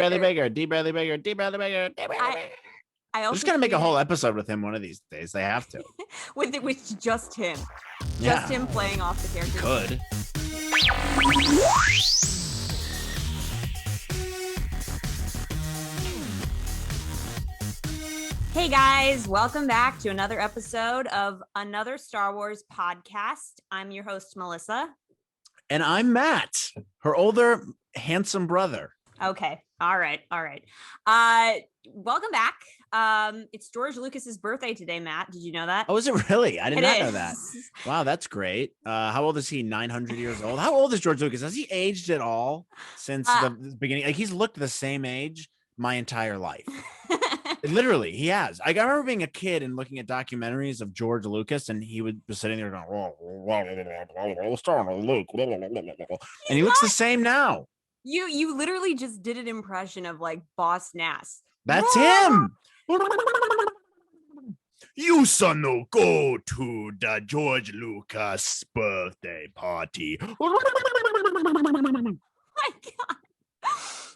Bradley Baker, Dee Bradley Baker, Dee Bradley Baker, Dee Bradley Baker. I also just gonna make a whole episode with him one of these days. They have to. with just him. Just him playing off the character. Could. Hey guys, welcome back to another episode of Another Star Wars Podcast. I'm your host, Melissa. And I'm Matt, her older, handsome brother. Okay. All right. Welcome back. It's George Lucas's birthday today, Matt. Did you know that? Oh, is it really? I did not know that. Wow, that's great. How old is he? 900 years old? How old is George Lucas? Has he aged at all since the beginning? Like, he's looked the same age my entire life. Literally, he has. I remember being a kid and looking at documentaries of George Lucas, and he would be sitting there going, Luke, and he looks the same now. You literally just did an impression of like Boss Nass. That's him. You son no go to the George Lucas birthday party. Oh my God.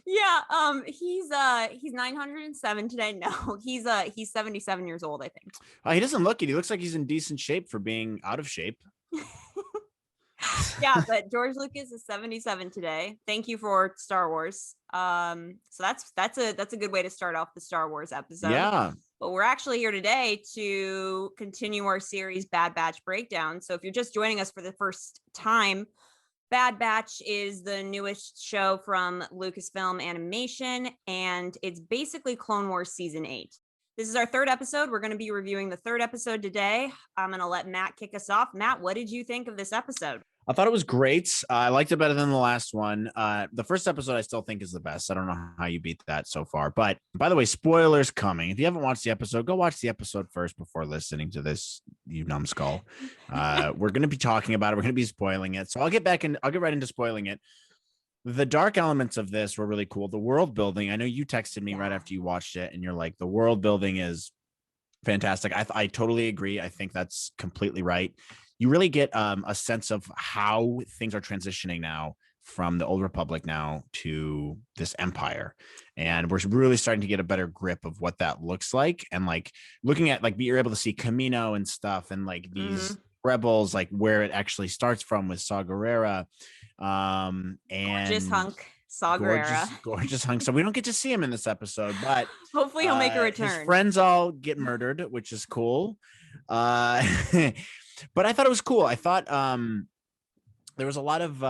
Yeah, he's 907 today. No, he's 77 years old, I think. He doesn't look it. He looks like he's in decent shape for being out of shape. Yeah, but George Lucas is 77 today. Thank you for Star Wars. So that's a good way to start off the Star Wars episode. Yeah. But we're actually here today to continue our series Bad Batch Breakdown. So if you're just joining us for the first time, Bad Batch is the newest show from Lucasfilm Animation, and it's basically Clone Wars Season 8. This is our third episode. We're going to be reviewing the third episode today. I'm going to let Matt kick us off. Matt, what did you think of this episode? I thought it was great. I liked it better than the last one. The first episode I still think is the best. I don't know how you beat that so far. But by the way, spoilers coming. If you haven't watched the episode, go watch the episode first before listening to this, you numbskull. We're going to be talking about it. We're going to be spoiling it. So I'll get right into spoiling it. The dark elements of this were really cool. The world building. I know you texted me right after you watched it, and you're like, the world building is fantastic. I totally agree. I think that's completely right. You really get a sense of how things are transitioning now from the Old Republic now to this empire. And we're really starting to get a better grip of what that looks like. And like looking at like you're able to see Kamino and stuff and like these rebels, like where it actually starts from with Saw Gerrera. And gorgeous hunk. Saw Gerrera. Gorgeous hunk. So we don't get to see him in this episode, but hopefully he'll make a return. His friends all get murdered, which is cool. But I thought it was cool. I thought there was a lot of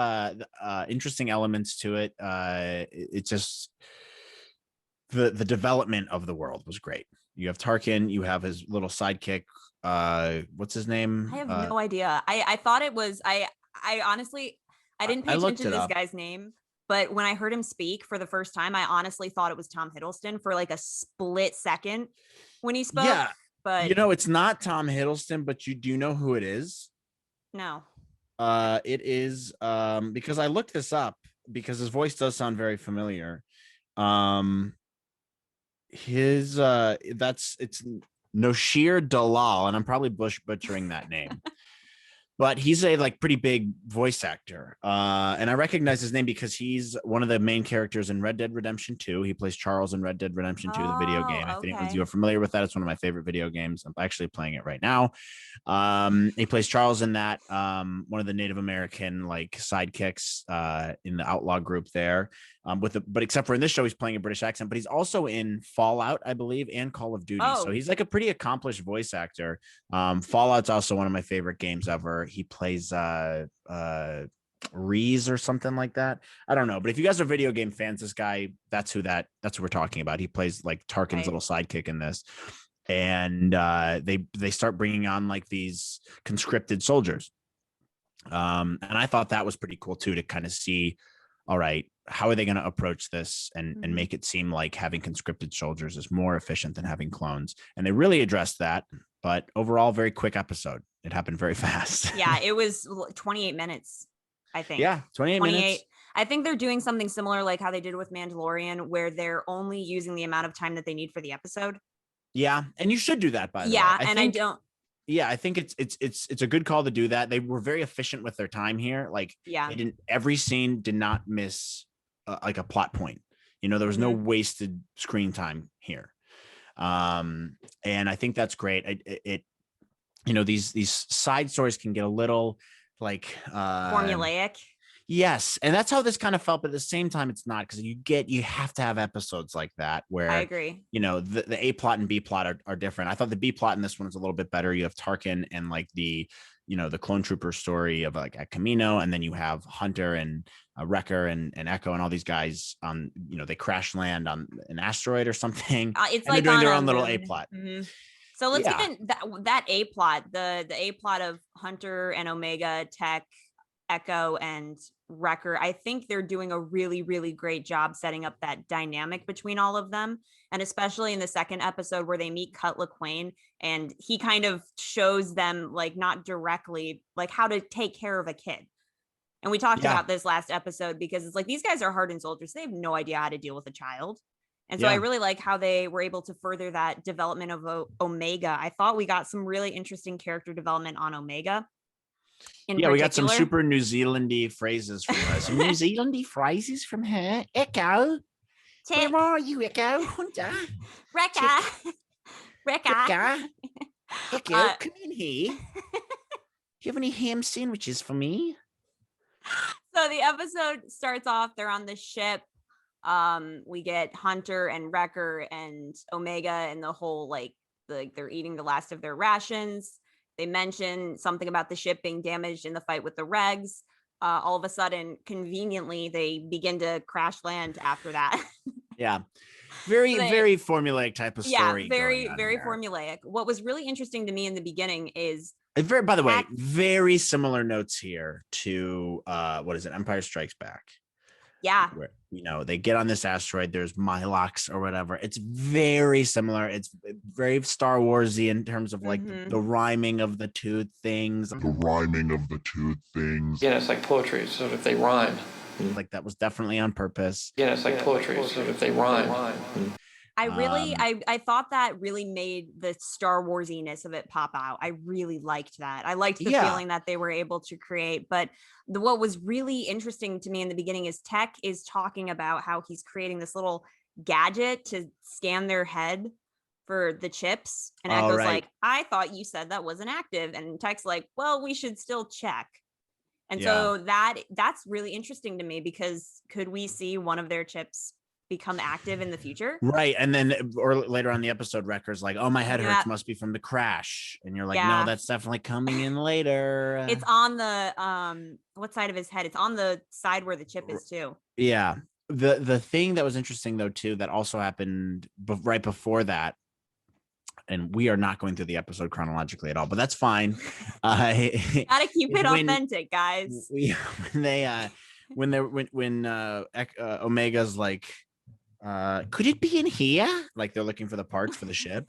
interesting elements to it. It just the development of the world was great. You have Tarkin, you have his little sidekick. What's his name? I have no idea. I thought it was I honestly I didn't pay attention to this guy's name, but when I heard him speak for the first time, I honestly thought it was Tom Hiddleston for like a split second when he spoke. Yeah. But it's not Tom Hiddleston, but you do know who it is. No. It is because I looked this up because his voice does sound very familiar. It's Noshir Dalal, and I'm probably butchering that name. But he's a like pretty big voice actor. And I recognize his name because he's one of the main characters in Red Dead Redemption 2. He plays Charles in Red Dead Redemption 2, the video game. I think if you're familiar with that, it's one of my favorite video games. I'm actually playing it right now. He plays Charles in that, one of the Native American like sidekicks in the outlaw group there. But except for in this show, he's playing a British accent, but he's also in Fallout, I believe, and Call of Duty. So he's like a pretty accomplished voice actor. Fallout's also one of my favorite games ever. He plays Reese or something like that. I don't know, but if you guys are video game fans, this guy, that's who we're talking about. He plays like Tarkin's little sidekick in this. And they start bringing on like these conscripted soldiers. And I thought that was pretty cool too, to kind of see, all right, how are they going to approach this and make it seem like having conscripted soldiers is more efficient than having clones? And they really addressed that. But overall, very quick episode. It happened very fast. Yeah, it was 28 minutes, I think. Yeah, 28 minutes. I think they're doing something similar like how they did with Mandalorian, where they're only using the amount of time that they need for the episode. Yeah, and you should do that, by the way. Yeah, I don't. Yeah, I think it's a good call to do that. They were very efficient with their time here. Like, every scene did not miss like a plot point. There was no wasted screen time here. And I think that's great. These side stories can get a little like formulaic. Yes, and that's how this kind of felt, but at the same time it's not, because you have to have episodes like that where I agree. The A plot and B plot are different. I thought the B plot in this one is a little bit better. You have Tarkin and like the clone trooper story of like at Kamino, and then you have Hunter and Wrecker and Echo and all these guys on they crash land on an asteroid or something. It's and like they're doing their on own little A moon. plot. So let's even that A plot, the A plot of Hunter and Omega, Tech, Echo, and Wrecker. I think they're doing a really, really great job setting up that dynamic between all of them. And especially in the second episode where they meet Cut LaQuaine, and he kind of shows them, like, not directly, like how to take care of a kid. And we talked about this last episode because it's like, these guys are hardened soldiers. They have no idea how to deal with a child. And so I really like how they were able to further that development of Omega. I thought we got some really interesting character development on Omega. We got some super New Zealandy phrases from her. Some New Zealandy phrases from her. Echo. Where are you, Echo? Hunter. Wrecker. Echo, come in here. Do you have any ham sandwiches for me? So the episode starts off, they're on the ship. We get Hunter and Wrecker and Omega and the whole they're eating the last of their rations. They mention something about the ship being damaged in the fight with the Regs. All of a sudden, conveniently, they begin to crash land after that. Very formulaic type of story. Very formulaic. What was really interesting to me in the beginning is by the way, very similar notes here to what is it, Empire Strikes Back. Where, they get on this asteroid, there's Mylox or whatever. It's very similar. It's very Star Warsy in terms of like the rhyming of the two things. Yeah, it's like poetry, so if they rhyme. Like that was definitely on purpose. Yeah, it's like poetry, so if they rhyme. I thought that really made the Star Warsiness of it pop out. I really liked that. I liked the feeling that they were able to create. But what was really interesting to me in the beginning is Tech is talking about how he's creating this little gadget to scan their head for the chips. And Echo's like, I thought you said that wasn't active. And Tech's like, well, we should still check. And so that's really interesting to me, because could we see one of their chips become active in the future? Right. And then or later on the episode, Wrecker's like, oh, my head hurts, must be from the crash. And you're like, no, that's definitely coming in later. It's on the what side of his head? It's on the side where the chip is too. Yeah. The thing that was interesting though too, that also happened right before that, and we are not going through the episode chronologically at all, but that's fine. Gotta keep it authentic, guys. When Omega's like, could it be in here? Like they're looking for the parts for the ship.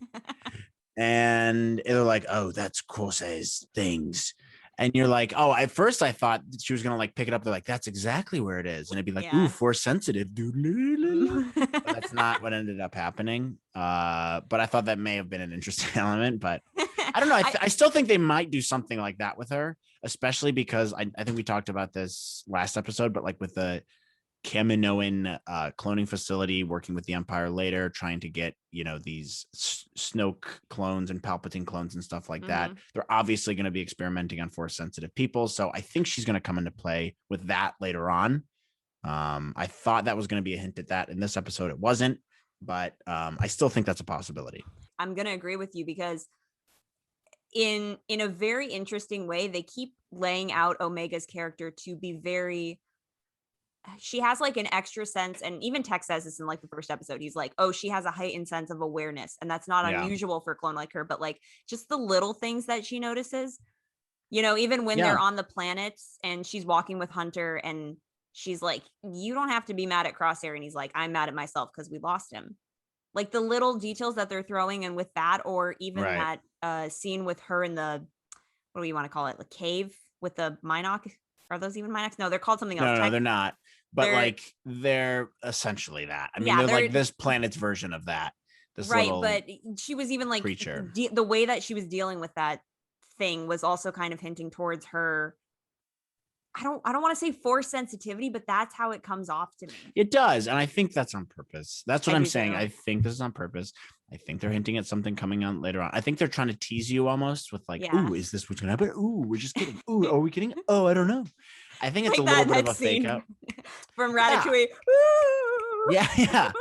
And they're like, oh, that's Crosshair's things. And you're like, oh, at first I thought she was going to like pick it up. They're like, that's exactly where it is. And it'd be like, ooh, force sensitive, dude. But that's not what ended up happening. But I thought that may have been an interesting element, but I don't know. I still think they might do something like that with her, especially because I think we talked about this last episode, but like with the Kaminoan cloning facility, working with the Empire later, trying to get these Snoke clones and Palpatine clones and stuff like that. They're obviously going to be experimenting on force sensitive people, so I think she's going to come into play with that later on. I thought that was going to be a hint at that in this episode. It wasn't, but I still think that's a possibility. I'm going to agree with you, because in a very interesting way, they keep laying out Omega's character to be she has like an extra sense, and even Tech says this in like the first episode. He's like, oh, she has a heightened sense of awareness, and that's not unusual for a clone like her, but like just the little things that she notices, even when they're on the planets and she's walking with Hunter and she's like, you don't have to be mad at Crosshair, and he's like, I'm mad at myself because we lost him. Like the little details that they're throwing in with that, or even that scene with her in the, what do you want to call it, the cave with the Minoc. Are those even Minocs? No, they're called something else. No, they're not. But they're essentially that. I mean, they're like this planet's version of that. This but she was even like creature. The way that she was dealing with that thing was also kind of hinting towards her I don't want to say forced sensitivity, but that's how it comes off to me. It does. And I think that's on purpose. That's what I'm saying. Too. I think this is on purpose. I think they're hinting at something coming on later on. I think they're trying to tease you almost with like, ooh, is this what's going to happen? Ooh, we're just kidding. Ooh, are we kidding? Oh, I don't know. I think it's like a little bit of a fake out. From Ratatouille. Yeah. Yeah.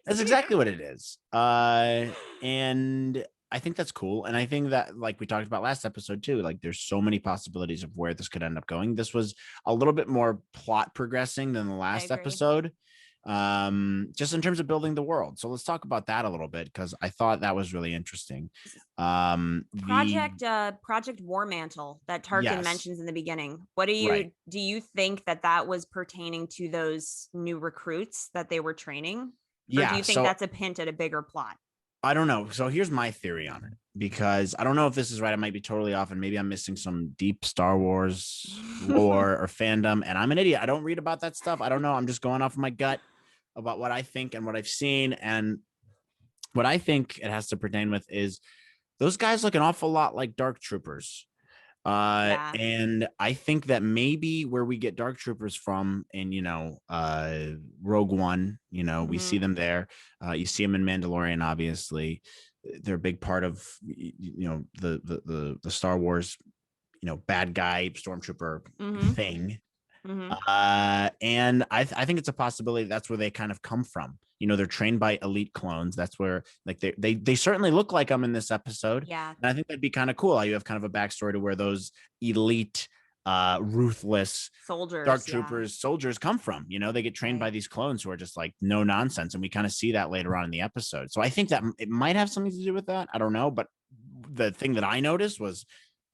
That's exactly what it is. And I think that's cool. And I think that, like we talked about last episode too, like there's so many possibilities of where this could end up going. This was a little bit more plot progressing than the last episode, just in terms of building the world. So let's talk about that a little bit, because I thought that was really interesting. Project War Mantle that Tarkin mentions in the beginning. What do you think that was pertaining to those new recruits that they were training? Or do you think that's a hint at a bigger plot? I don't know. So here's my theory on it, because I don't know if this is right. I might be totally off, and maybe I'm missing some deep Star Wars lore or fandom, and I'm an idiot. I don't read about that stuff. I don't know. I'm just going off of my gut about what I think and what I've seen. And what I think it has to pertain with is those guys look an awful lot like Dark Troopers. And I think that maybe where we get Dark Troopers from in, Rogue One, we see them there. You see them in Mandalorian, obviously. They're a big part of, the Star Wars, bad guy stormtrooper thing. And I think it's a possibility that's where they kind of come from. They're trained by elite clones. That's where, like, they certainly look like them in this episode. Yeah. And I think that'd be kind of cool how you have kind of a backstory to where those elite, ruthless Dark Troopers soldiers come from. They get trained by these clones who are just like no nonsense. And we kind of see that later on in the episode. So I think that it might have something to do with that. I don't know. But the thing that I noticed was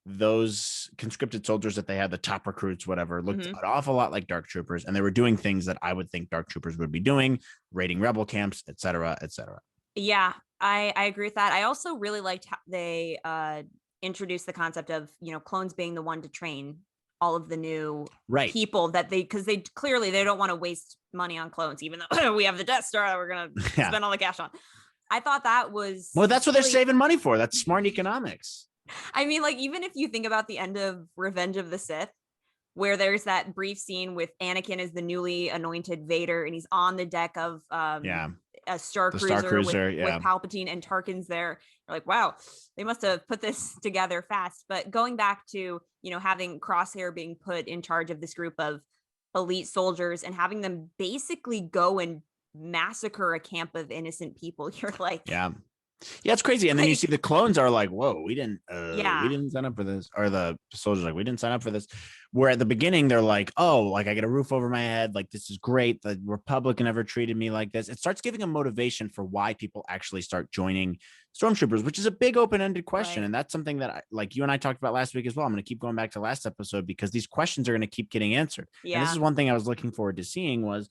those conscripted soldiers that they had, the top recruits, whatever, looked an awful lot like Dark Troopers, and they were doing things that I would think Dark Troopers would be doing, raiding rebel camps, etc., etc. Yeah, I agree with that. I also really liked how they introduced the concept of clones being the one to train all of the new people that because they clearly they don't want to waste money on clones, even though we have the Death Star that we're gonna spend all the cash on. I thought that was that's what they're saving money for. That's smart economics. I mean, like, even if you think about the end of Revenge of the Sith, where there's that brief scene with Anakin as the newly anointed Vader, and he's on the deck of a Star Cruiser with Palpatine, and Tarkin's there. You're like, wow, they must have put this together fast. But going back to, having Crosshair being put in charge of this group of elite soldiers and having them basically go and massacre a camp of innocent people, you're like, yeah, it's crazy. And then you see the clones are like, whoa, we didn't sign up for this. Or the soldiers are like, we didn't sign up for this. Where at the beginning, they're like, oh, like I get a roof over my head. Like, this is great. The Republic never treated me like this. It starts giving them motivation for why people actually start joining stormtroopers, which is a big open-ended question. And that's something that like you and I talked about last week as well. I'm going to keep going back to last episode because these questions are going to keep getting answered. Yeah. And this is one thing I was looking forward to seeing was,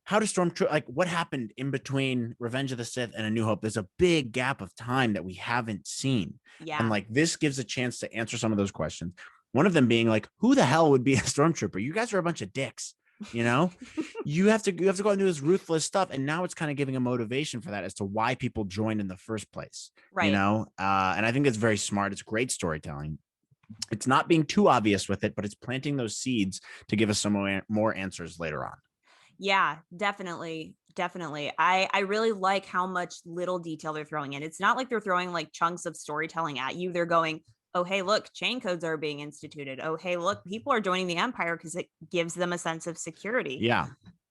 how does Stormtrooper, like what happened in between Revenge of the Sith and A New Hope? There's a big gap of time that we haven't seen. Yeah. And like this gives a chance to answer some of those questions. One of them being like, who the hell would be a Stormtrooper? You guys are a bunch of dicks, you have to go and do this ruthless stuff. And now it's kind of giving a motivation for that as to why people joined in the first place. Right. And I think it's very smart. It's great storytelling. It's not being too obvious with it, but it's planting those seeds to give us some more answers later on. Yeah, definitely. I really like how much little detail they're throwing in. It's not like they're throwing like chunks of storytelling at you. They're going, oh, hey, look, chain codes are being instituted. Oh, hey, look, people are joining the Empire because it gives them a sense of security. Yeah.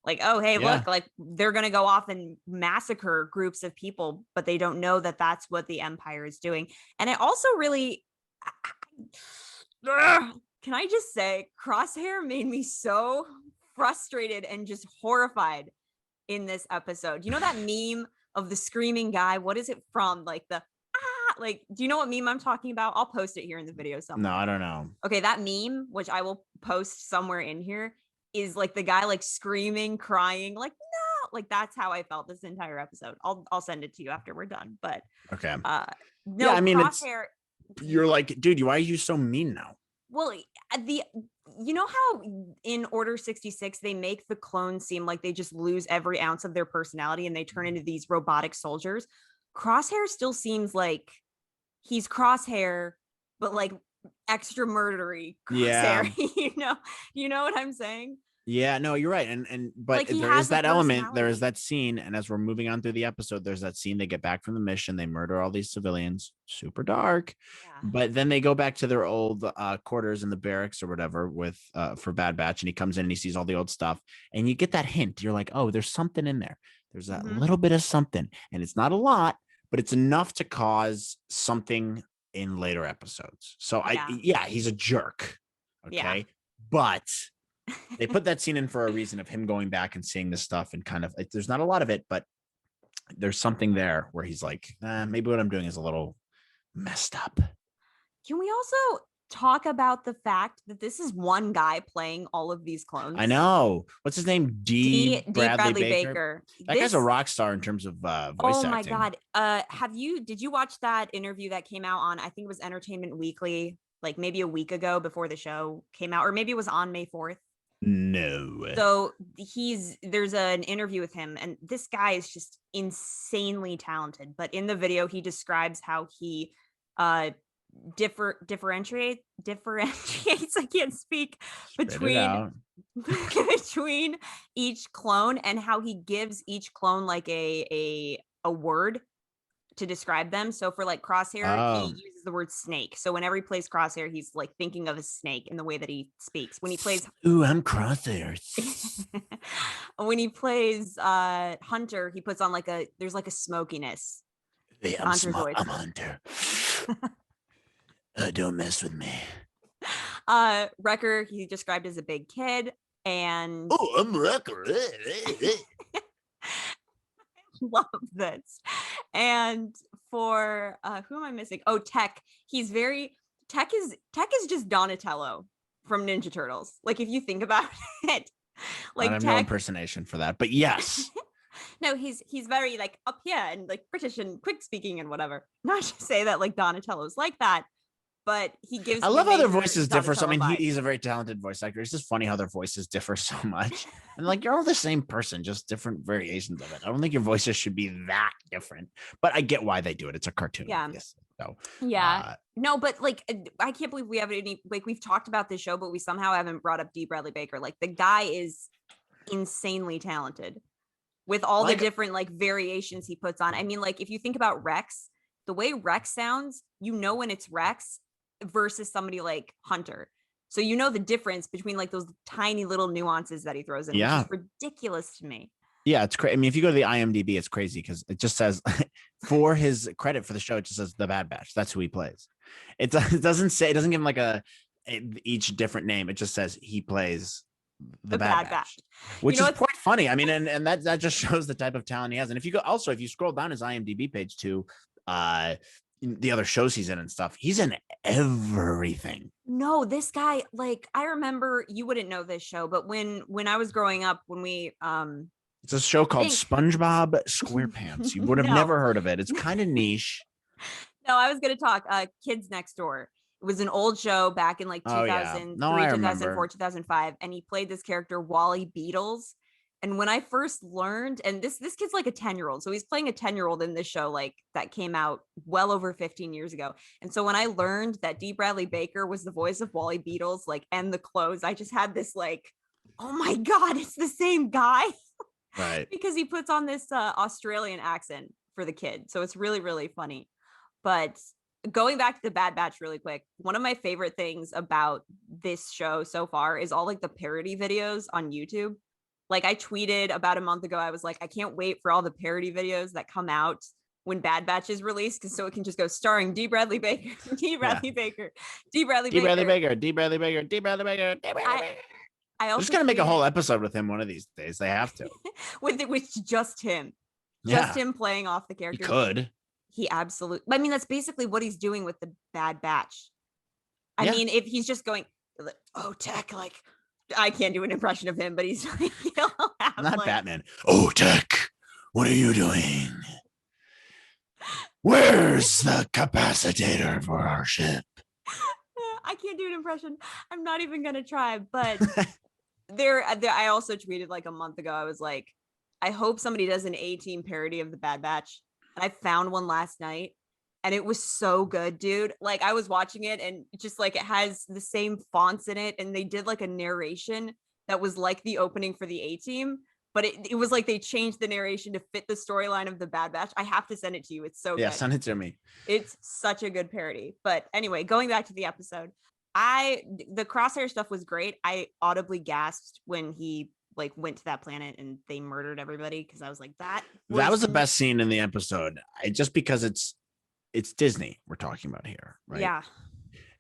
Like, oh, hey, look, like they're going to go off and massacre groups of people, but they don't know that that's what the Empire is doing. And it also really, can I just say, Crosshair made me so frustrated and just horrified in this episode. You know that meme of the screaming guy? What is it from? Like the like, do you know what meme I'm talking about? I'll post it here in the video somewhere. No, I don't know. Okay, that meme, which I will post somewhere in here, is like the guy like screaming, crying, like no, like that's how I felt this entire episode. I'll send it to you after we're done. But okay. No, I mean, Crosshair, you're like, dude, why are you so mean now? Well, you know how in Order 66 they make the clones seem like they just lose every ounce of their personality and they turn into these robotic soldiers? Crosshair still seems like he's Crosshair, but like extra murdery Yeah. Crosshair. You know what I'm saying? Yeah, no, you're right. But Like, he there has is a that element, there is personality. that scene, and as we're moving on through the episode, there's that scene. They get back from the mission, they murder all these civilians, super dark. Yeah. But then they go back to their old quarters in the barracks or whatever with for Bad Batch, and he comes in and he sees all the old stuff, and you get that hint. You're like, oh, there's something in there. There's a Mhm. little bit of something, and it's not a lot, but it's enough to cause something in later episodes. So Yeah. he's a jerk. Yeah. Okay. But they put that scene in for a reason of him going back and seeing this stuff and kind of like, there's not a lot of it, but there's something there where he's like, maybe what I'm doing is a little messed up. Can we also talk about the fact that this is one guy playing all of these clones? I know. What's his name? Dee Bradley Baker. That guy's a rock star in terms of voice acting. Oh my God. Did you watch that interview that came out on, I think it was Entertainment Weekly, like maybe a week ago before the show came out, or maybe it was on May 4th? No. So there's an interview with him, and this guy is just insanely talented. But in the video, he describes how he differentiates I can't speak between each clone, and how he gives each clone like a word to describe them. So for like Crosshair, he uses the word snake. So whenever he plays Crosshair, he's like thinking of a snake in the way that he speaks. When he plays I'm Crosshair. when he plays Hunter, he puts on there's like a smokiness. Hey, I'm Hunter. Don't mess with me. Wrecker, he described as a big kid, and I'm Wrecker. love this. And for who am I missing? Oh, Tech. Tech is just Donatello from Ninja Turtles. Like, if you think about it, like, I have no impersonation for that, but yes. No, he's very like up here and like British and quick speaking and whatever. Not to say that like Donatello's like that, but he gives. I love how their voices differ. So, I Donatello mean, vibes. he's a very talented voice actor. It's just funny how their voices differ so much. And like, you're all the same person, just different variations of it. I don't think your voices should be that different, but I get why they do it. It's a cartoon. Yeah. Yes. So, yeah. No, but like, I can't believe we have any, like, we've talked about this show, but we somehow haven't brought up Dee Bradley Baker. Like, the guy is insanely talented with all the different like variations he puts on. I mean, like, if you think about Rex, the way Rex sounds, you know when it's Rex versus somebody like Hunter. So you know the difference between like those tiny little nuances that he throws in, which is ridiculous to me. Yeah, it's crazy. I mean, if you go to the IMDb, it's crazy because it just says for his credit for the show, it just says the Bad Batch. That's who he plays. It doesn't give him like each different name. It just says he plays the Bad Batch, which is quite funny. I mean, and that just shows the type of talent he has. And if you scroll down his IMDb page to the other shows he's in and stuff, he's in everything. No, this guy, like, I remember, you wouldn't know this show, but when I was growing up, when we it's a show called SpongeBob SquarePants. You would have never heard of it. It's kind of niche. No, I was going to talk Kids Next Door. It was an old show back in like 2003, 2004, 2005. And he played this character, Wally Beetles. And when I first learned, and this kid's like a 10-year-old. So he's playing a 10-year-old in this show, like, that came out well over 15 years ago. And so when I learned that Dee Bradley Baker was the voice of Wally Beetles, like, and the clothes, I just had this like, oh my God, it's the same guy. Right. Because he puts on this Australian accent for the kid. So it's really, really funny. But going back to the Bad Batch really quick, one of my favorite things about this show so far is all like the parody videos on YouTube. Like, I tweeted about a month ago, I was like, I can't wait for all the parody videos that come out when Bad Batch is released, because so it can just go starring Dee Bradley Baker, Dee Bradley Baker, Dee Bradley Baker, Dee Bradley Baker, Dee Bradley Baker, Dee Bradley Baker, Dee Bradley Baker. I also just gotta make a whole episode with him one of these days. They have to. with just him. Yeah. Just him playing off the character. He could. He absolutely, I mean, that's basically what he's doing with the Bad Batch. I mean, if he's just going, oh, Tech, like, I can't do an impression of him, but he's like, not like, Batman. Oh, Tech, what are you doing? Where's the capacitator for our ship? I can't do an impression. I'm not even gonna try. But there, I also tweeted like a month ago. I was like, I hope somebody does an A-Team parody of the Bad Batch, and I found one last night. and it was so good, dude. Like I was watching it and just like it has the same fonts in it, and they did like a narration that was like the opening for the A-Team, but it was like they changed the narration to fit the storyline of the Bad Batch. I have to send it to you. It's so Yeah, good. send it to me. It's such a good parody. But anyway, going back to the episode, the Crosshair stuff was great. I audibly gasped when he like went to that planet and they murdered everybody, because I was like, that was the best scene in the episode. Just because it's Disney we're talking about here, right? Yeah.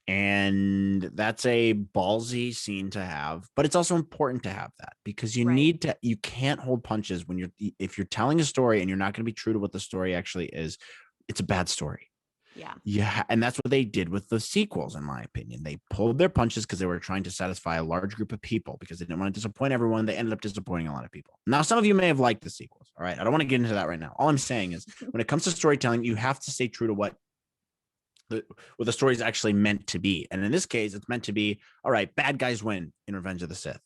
And that's a ballsy scene to have, but it's also important to have that, because you can't hold punches when if you're telling a story and you're not going to be true to what the story actually is. It's a bad story. Yeah. And that's what they did with the sequels, in my opinion. They pulled their punches because they were trying to satisfy a large group of people, because they didn't want to disappoint everyone. They ended up disappointing a lot of people. Now, some of you may have liked the sequels. All right. I don't want to get into that right now. All I'm saying is when it comes to storytelling, you have to stay true to what the story is actually meant to be. And in this case, it's meant to be, all right, bad guys win in Revenge of the Sith.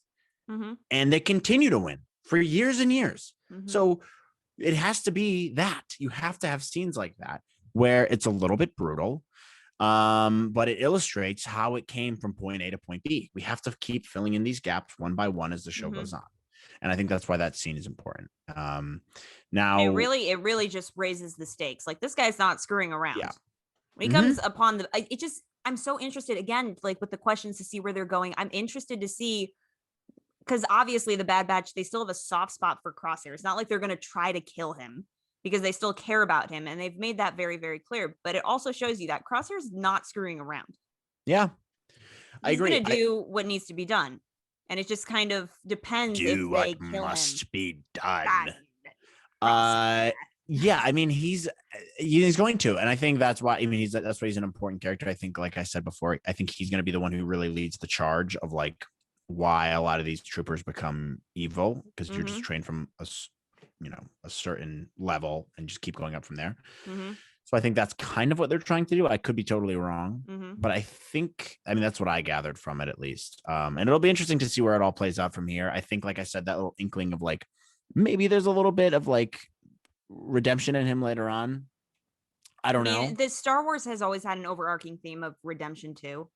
Mm-hmm. And they continue to win for years and years. Mm-hmm. So it has to be that. You have to have scenes like that where it's a little bit brutal, but it illustrates how it came from point A to point B. We have to keep filling in these gaps one by one as the show goes on. And I think that's why that scene is important. Now it really just raises the stakes. Like, this guy's not screwing around. Yeah. When he comes upon I'm so interested again, like with the questions, to see where they're going. I'm interested to see, because obviously the Bad Batch, they still have a soft spot for Crosshair. It's not like they're going to try to kill him, because they still care about him. And they've made that very, very clear. But it also shows you that Crosshair's not screwing around. Yeah, I He's agree. going to do what needs to be done. And it just kind of depends if they kill him. Be done. Yeah, I mean, he's going to, and I think that's why. I mean, that's why he's an important character. I think, like I said before, I think he's going to be the one who really leads the charge of like why a lot of these troopers become evil, because you're just trained from a certain level and just keep going up from there. So I think that's kind of what they're trying to do. I could be totally wrong, but I mean, that's what I gathered from it, at least. And it'll be interesting to see where it all plays out from here. I think, like I said, that little inkling of like maybe there's a little bit of like redemption in him later on. I don't know. The Star Wars has always had an overarching theme of redemption too.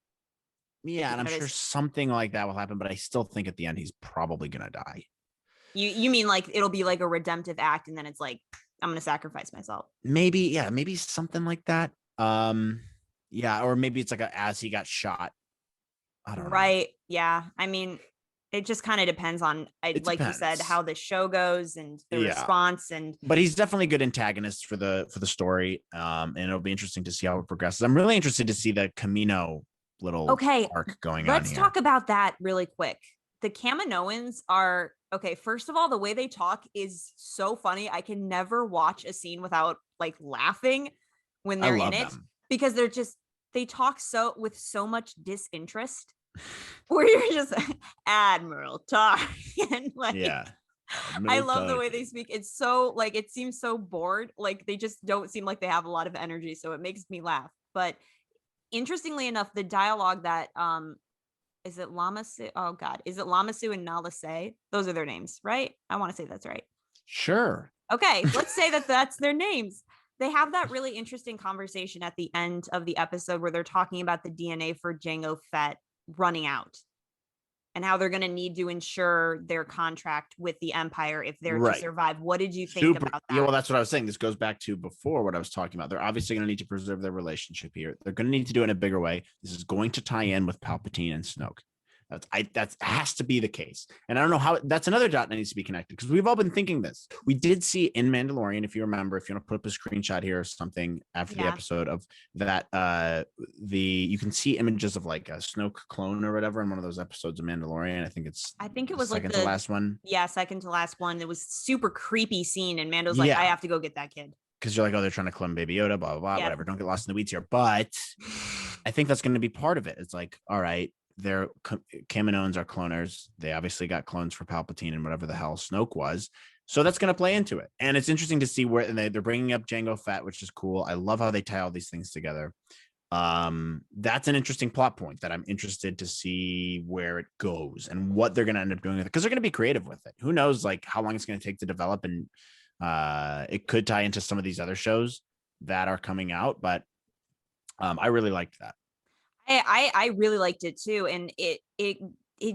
Yeah, and I'm sure something like that will happen, but I still think at the end he's probably gonna die. You mean like it'll be like a redemptive act, and then it's like, I'm gonna sacrifice myself. Maybe something like that. Yeah, or maybe it's like as he got shot. I don't know. Right. Yeah. I mean, it just kind of depends on, you said, how the show goes and the response. But he's definitely a good antagonist for the story. And it'll be interesting to see how it progresses. I'm really interested to see the Kamino little arc going on. Let's talk about that really quick. The Kaminoans are okay. First of all, the way they talk is so funny. I can never watch a scene without like laughing when they're in it, because they talk with so much disinterest. Where you're just Admiral talking, like, yeah. I love the way they speak. It's so like, it seems so bored. Like, they just don't seem like they have a lot of energy, so it makes me laugh. But interestingly enough, the dialogue that is it Lamasu? Oh God, is it Lamasu and Nalase? Those are their names, right? I want to say that's right. Sure. Okay, let's say that's their names. They have that really interesting conversation at the end of the episode where they're talking about the DNA for Jango Fett running out and how they're going to need to ensure their contract with the Empire if they're to survive. What did you think about that? Yeah, well, that's what I was saying. This goes back to before what I was talking about. They're obviously going to need to preserve their relationship here. They're going to need to do it in a bigger way. This is going to tie in with Palpatine and Snoke. That has to be the case. And I don't know how. That's another dot that needs to be connected, because we've all been thinking this. We did see in Mandalorian, if you remember, if you want to put up a screenshot here or something after the episode of that, you can see images of like a Snoke clone or whatever in one of those episodes of Mandalorian. I think it was like second to last one. Yeah, second to last one. It was super creepy scene, and Mando's like, I have to go get that kid. Because you're like, oh, they're trying to clone Baby Yoda, blah, blah, blah, whatever. Don't get lost in the weeds here. But I think that's going to be part of it. It's like, all right, their Kaminoans are cloners. They obviously got clones for Palpatine and whatever the hell Snoke was. So that's going to play into it. And it's interesting to see where they're bringing up Jango Fett, which is cool. I love how they tie all these things together. That's an interesting plot point that I'm interested to see where it goes and what they're going to end up doing with it, because they're going to be creative with it. Who knows like how long it's going to take to develop, and it could tie into some of these other shows that are coming out, but I really liked that. I really liked it too, and it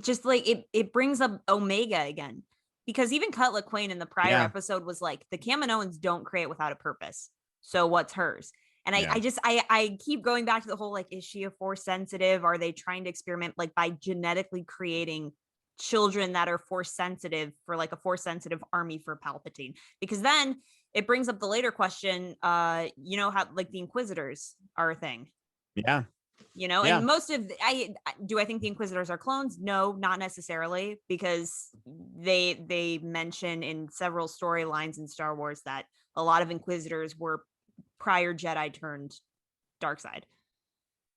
just like it brings up Omega again, because even Cutla Quain in the prior episode was like, the Kaminoans don't create without a purpose, so what's hers? And I keep going back to the whole, like, is she a force sensitive? Are they trying to experiment like by genetically creating children that are force sensitive for like a force sensitive army for Palpatine? Because then it brings up the later question, how like the Inquisitors are a thing. Yeah. And most of I think the Inquisitors are clones? No, not necessarily, because they mention in several storylines in Star Wars that a lot of Inquisitors were prior Jedi turned dark side.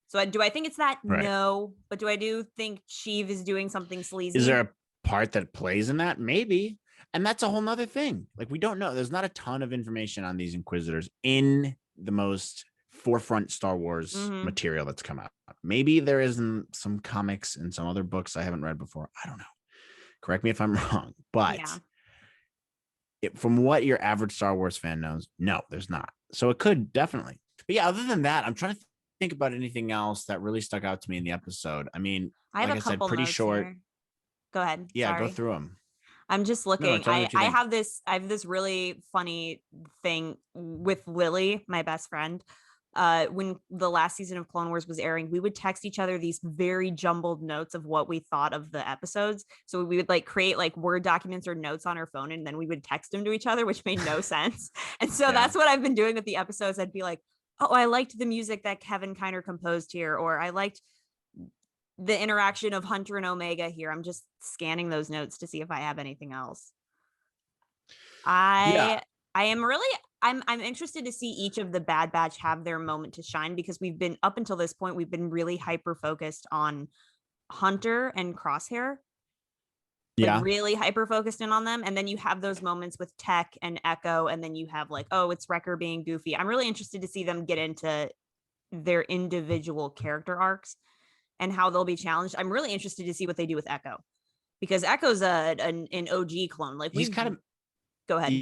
So do I think it's that? Right. No, but do I think Sheev is doing something sleazy? Is there a part that plays in that? Maybe. And that's a whole nother thing. Like, we don't know. There's not a ton of information on these Inquisitors in the most forefront Star Wars material that's come out. Maybe there is in some comics and some other books I haven't read before. I don't know. Correct me if I'm wrong, but from what your average Star Wars fan knows, no, there's not. So it could definitely. But yeah, other than that, I'm trying to think about anything else that really stuck out to me in the episode. I mean, I have like I said, pretty short. Here. Go ahead. Yeah, go through them. I'm just looking. I have this really funny thing with Lily, my best friend. When the last season of Clone Wars was airing, we would text each other these very jumbled notes of what we thought of the episodes. So we would like create like Word documents or notes on our phone, and then we would text them to each other, which made no sense. And so that's what I've been doing with the episodes. I'd be like, oh, I liked the music that Kevin Kiner composed here, or I liked the interaction of Hunter and Omega here. I'm just scanning those notes to see if I have anything else. I'm interested to see each of the Bad Batch have their moment to shine, because we've been, up until this point, we've been really hyper focused on Hunter and Crosshair. Like really hyper focused in on them. And then you have those moments with Tech and Echo, and then you have like, oh, it's Wrecker being goofy. I'm really interested to see them get into their individual character arcs and how they'll be challenged. I'm really interested to see what they do with Echo, because Echo's an OG clone. Like, he's kind of, go ahead.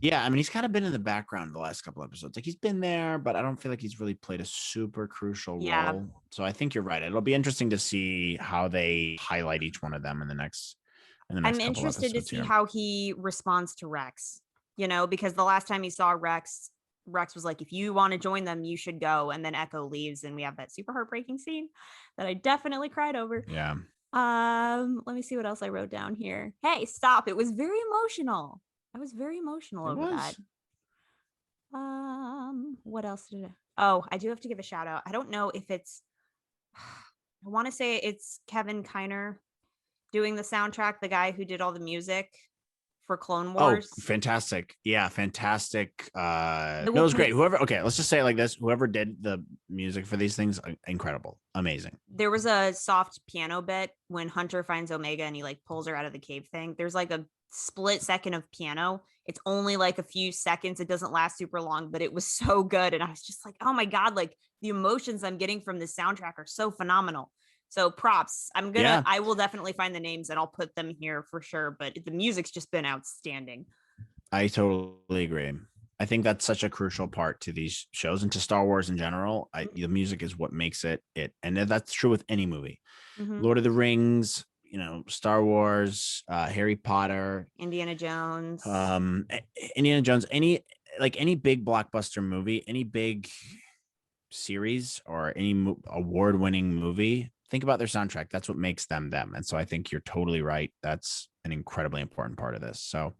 Yeah, I mean, he's kind of been in the background the last couple episodes. Like, he's been there, but I don't feel like he's really played a super crucial role. So I think you're right. It'll be interesting to see how they highlight each one of them in the next. I'm interested to see how he responds to Rex. Because the last time he saw Rex was like, if you want to join them, you should go. And then Echo leaves, and we have that super heartbreaking scene that I definitely cried over. Yeah. Let me see what else I wrote down here. Hey, stop! It was very emotional. I was very emotional over that. What else did I? Oh, I do have to give a shout out. I don't know if it's, I want to say it's Kevin Kiner doing the soundtrack, the guy who did all the music for Clone Wars. Oh, fantastic. Yeah, fantastic. It was great. Let's just say it like this. Whoever did the music for these things, incredible. Amazing. There was a soft piano bit when Hunter finds Omega and he like pulls her out of the cave thing. There's like a split second of piano. It's only like a few seconds. It doesn't last super long, but it was so good. And I was just like, oh my God, like the emotions I'm getting from this soundtrack are so phenomenal. So props. I will definitely find the names and I'll put them here for sure. But the music's just been outstanding. I totally agree. I think that's such a crucial part to these shows and to Star Wars in general. The music is what makes it. And that's true with any movie. Lord of the Rings, Star Wars, Harry Potter, Indiana Jones, any big blockbuster movie, any big series or any award-winning movie, think about their soundtrack. That's what makes them. And so I think you're totally right. That's an incredibly important part of this. So,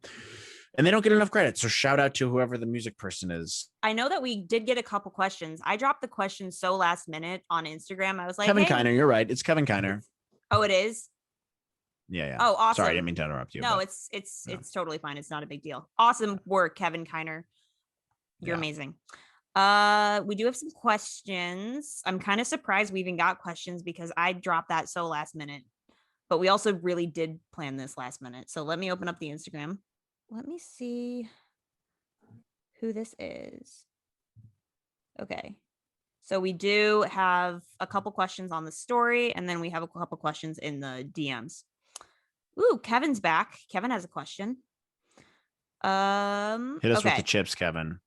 and they don't get enough credit. So shout out to whoever the music person is. I know that we did get a couple questions. I dropped the question so last minute on Instagram. I was like, Kevin Kiner, you're right. It's Kevin Kiner. Oh, it is? Yeah. Oh, awesome. Sorry, I didn't mean to interrupt you. No, it's totally fine. It's not a big deal. Awesome work, Kevin Kiner. You're amazing. We do have some questions. I'm kind of surprised we even got questions because I dropped that so last minute, but we also really did plan this last minute. So let me open up the Instagram. Let me see who this is. Okay. So we do have a couple questions on the story, and then we have a couple questions in the DMs. Ooh, Kevin's back. Kevin has a question. Hit us with the chips, Kevin.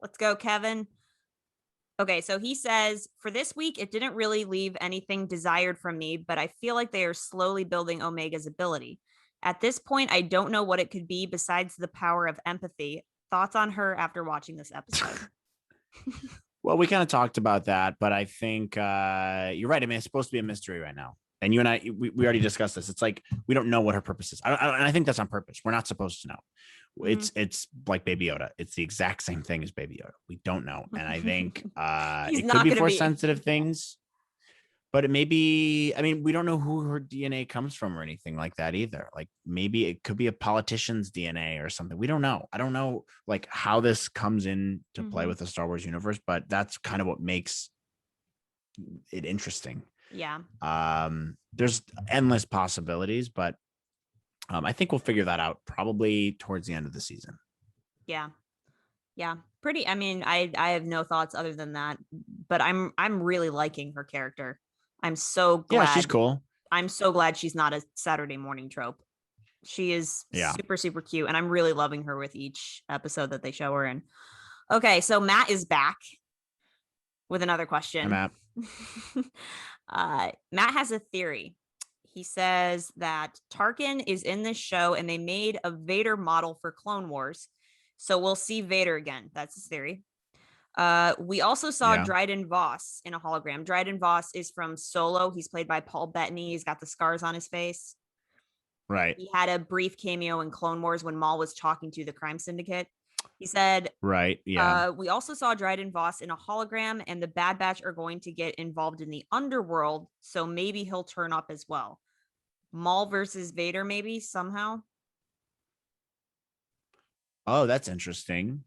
Let's go, Kevin. Okay, so he says, for this week, it didn't really leave anything desired from me, but I feel like they are slowly building Omega's ability. At this point, I don't know what it could be besides the power of empathy. Thoughts on her after watching this episode? Well, we kind of talked about that, but I think you're right. I mean, it's supposed to be a mystery right now. And you and I, we already discussed this. It's like we don't know what her purpose is. And I think that's on purpose. We're not supposed to know. It's like Baby Yoda. It's the exact same thing as Baby Yoda. We don't know. And I think it could be for sensitive things, but it may be, I mean, we don't know who her DNA comes from or anything like that either. Like maybe it could be a politician's DNA or something. We don't know. I don't know like how this comes in to play with the Star Wars universe, but that's kind of what makes it interesting. Yeah. There's endless possibilities, but I think we'll figure that out probably towards the end of the season. Yeah. Pretty. I mean, I have no thoughts other than that, but I'm really liking her character. I'm so glad. Yeah, she's cool. I'm so glad she's not a Saturday morning trope. She is super, super cute, and I'm really loving her with each episode that they show her in. Okay, so Matt is back with another question. Hi, Matt. Matt has a theory. He says that Tarkin is in this show, and they made a Vader model for Clone Wars. So we'll see Vader again. That's his theory. We also saw Dryden Voss in a hologram. Dryden Voss is from Solo. He's played by Paul Bettany. He's got the scars on his face. Right. He had a brief cameo in Clone Wars when Maul was talking to the crime syndicate. He said, right. Yeah. We also saw Dryden Voss in a hologram, and the Bad Batch are going to get involved in the underworld. So maybe he'll turn up as well. Maul versus Vader, maybe somehow. Oh, that's interesting.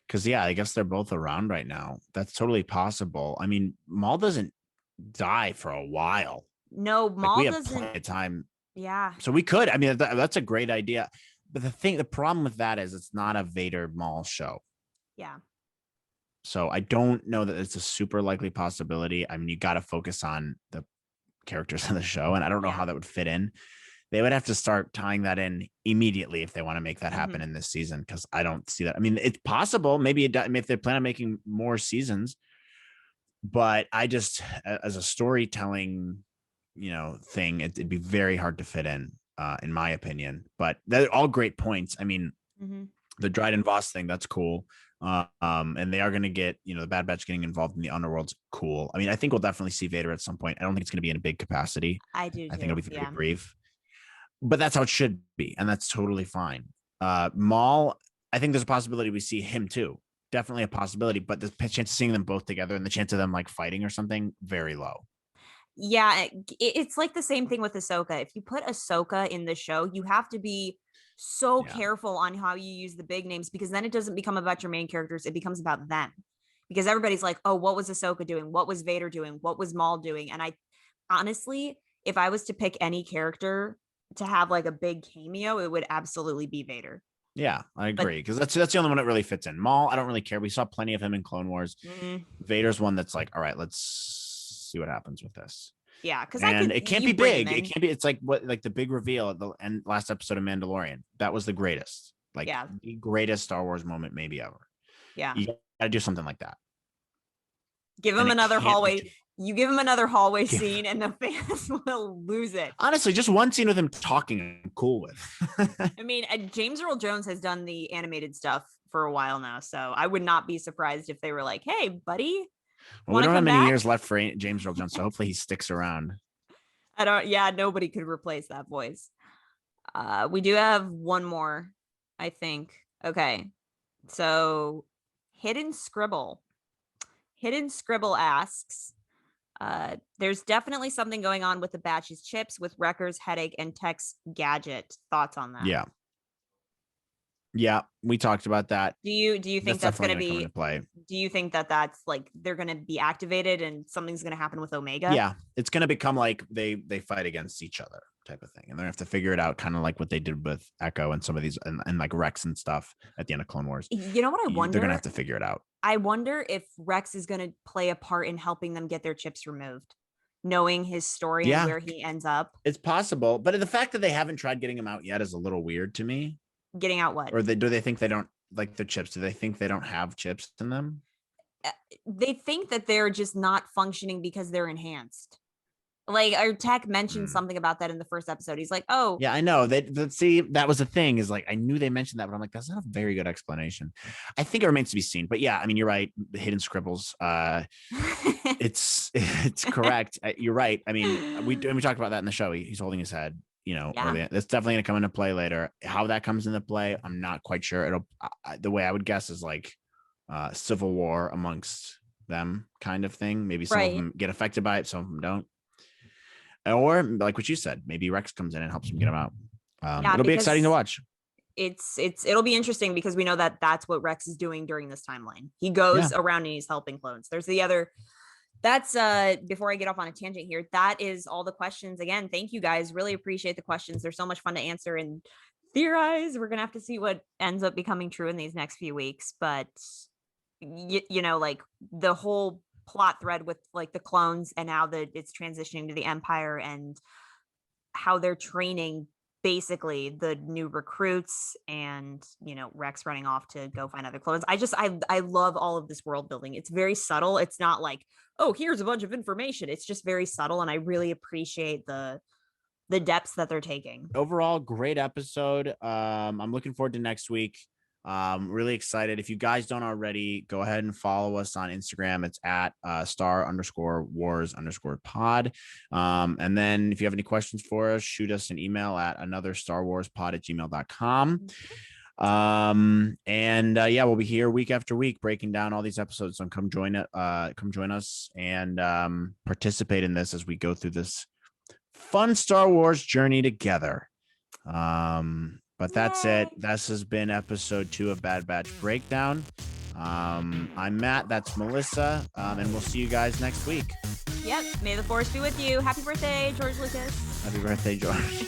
Because, I guess they're both around right now. That's totally possible. I mean, Maul doesn't die for a while. No, Maul we have doesn't. plenty of time. Yeah. So we could. I mean, that's a great idea. But the problem with that is it's not a Vader Maul show. Yeah. So I don't know that it's a super likely possibility. I mean, you got to focus on the characters in the show, and I don't know how that would fit in. They would have to start tying that in immediately if they want to make that happen in this season, because I don't see that. I mean, it's possible. Maybe if they plan on making more seasons, but I just, as a storytelling, thing, it'd be very hard to fit in my opinion. But they're all great points. I mean, the Dryden Voss thing, that's cool. And they are going to get, the Bad Batch getting involved in the underworld's cool. I mean, I think we'll definitely see Vader at some point. I don't think it's going to be in a big capacity. I do. I think it'll be very brief. But that's how it should be, and that's totally fine. Maul, I think there's a possibility we see him too. Definitely a possibility, but the chance of seeing them both together and the chance of them like fighting or something, very low. Yeah, it's like the same thing with Ahsoka. If you put Ahsoka in the show, you have to be so careful on how you use the big names, because then it doesn't become about your main characters. It becomes about them, because everybody's like, oh, what was Ahsoka doing? What was Vader doing? What was Maul doing? And I honestly, if I was to pick any character to have like a big cameo, it would absolutely be Vader. Yeah, I agree, because that's the only one that really fits in. Maul, I don't really care. We saw plenty of him in Clone Wars. Vader's one that's like, all right, let's see what happens with this. Yeah, because it can't be big. It can't be. It's like the big reveal at the end last episode of Mandalorian. That was the greatest, the greatest Star Wars moment maybe ever. Yeah, you gotta do something like that. Give him another hallway. You give him another hallway scene, and the fans will lose it. Honestly, just one scene with him talking, I'm cool with. I mean, James Earl Jones has done the animated stuff for a while now, so I would not be surprised if they were like, "Hey, buddy." Well, we don't have many years left for James Earl Jones, so hopefully he sticks around. Nobody could replace that voice. We do have one more, I think. Okay, so Hidden Scribble asks, there's definitely something going on with the Batch's chips, with Wrecker's headache and Tech's gadget. Thoughts on that? Yeah, we talked about that. Do you think that's going to be into play? Do you think that that's like they're going to be activated and something's going to happen with Omega? Yeah, it's going to become like they fight against each other type of thing, and they have to figure it out, kind of like what they did with Echo and some of these, and like Rex and stuff at the end of Clone Wars. You know what I wonder? They're going to have to figure it out. I wonder if Rex is going to play a part in helping them get their chips removed, knowing his story and where he ends up. It's possible, but the fact that they haven't tried getting him out yet is a little weird to me. Getting out what? Or do they think they don't like the chips? Do they think they don't have chips in them? they think that they're just not functioning because they're enhanced. Like our tech mentioned something about that in the first episode. He's like, oh yeah, I know see, that was the thing, is like, I knew they mentioned that, but I'm like, that's not a very good explanation. I think it remains to be seen, but yeah, I mean, you're right. The hidden scribbles, it's correct. You're right. I mean, we talked about that in the show. He's holding his head, early. That's definitely going to come into play later. How that comes into play, I'm not quite sure. It'll the way I would guess is like civil war amongst them kind of thing. Maybe some of them get affected by it, some of them don't. Or like what you said, maybe Rex comes in and helps him get him out. It'll be exciting to watch. It'll be interesting because we know that that's what Rex is doing during this timeline. He goes around and he's helping clones. There's the other. That's before I get off on a tangent here, that is all the questions. Again, thank you guys. Really appreciate the questions. They're so much fun to answer and theorize. We're gonna have to see what ends up becoming true in these next few weeks. But like the whole plot thread with like the clones and how it's transitioning to the Empire and how they're training basically the new recruits and Rex running off to go find other clones. I love all of this world building. It's very subtle. It's not like, oh, here's a bunch of information. It's just very subtle, and I really appreciate the depths that they're taking. Overall, great episode. I'm looking forward to next week. Really excited. If you guys don't already, go ahead and follow us on Instagram. It's at *_wars_pod. And then if you have any questions for us, shoot us an email at AnotherStarWarsPod@gmail.com. We'll be here week after week breaking down all these episodes. So come join us and participate in this as we go through this fun Star Wars journey together. But that's it. This has been episode 2 of Bad Batch Breakdown. I'm Matt. That's Melissa. And we'll see you guys next week. Yep. May the Force be with you. Happy birthday, George Lucas. Happy birthday, George.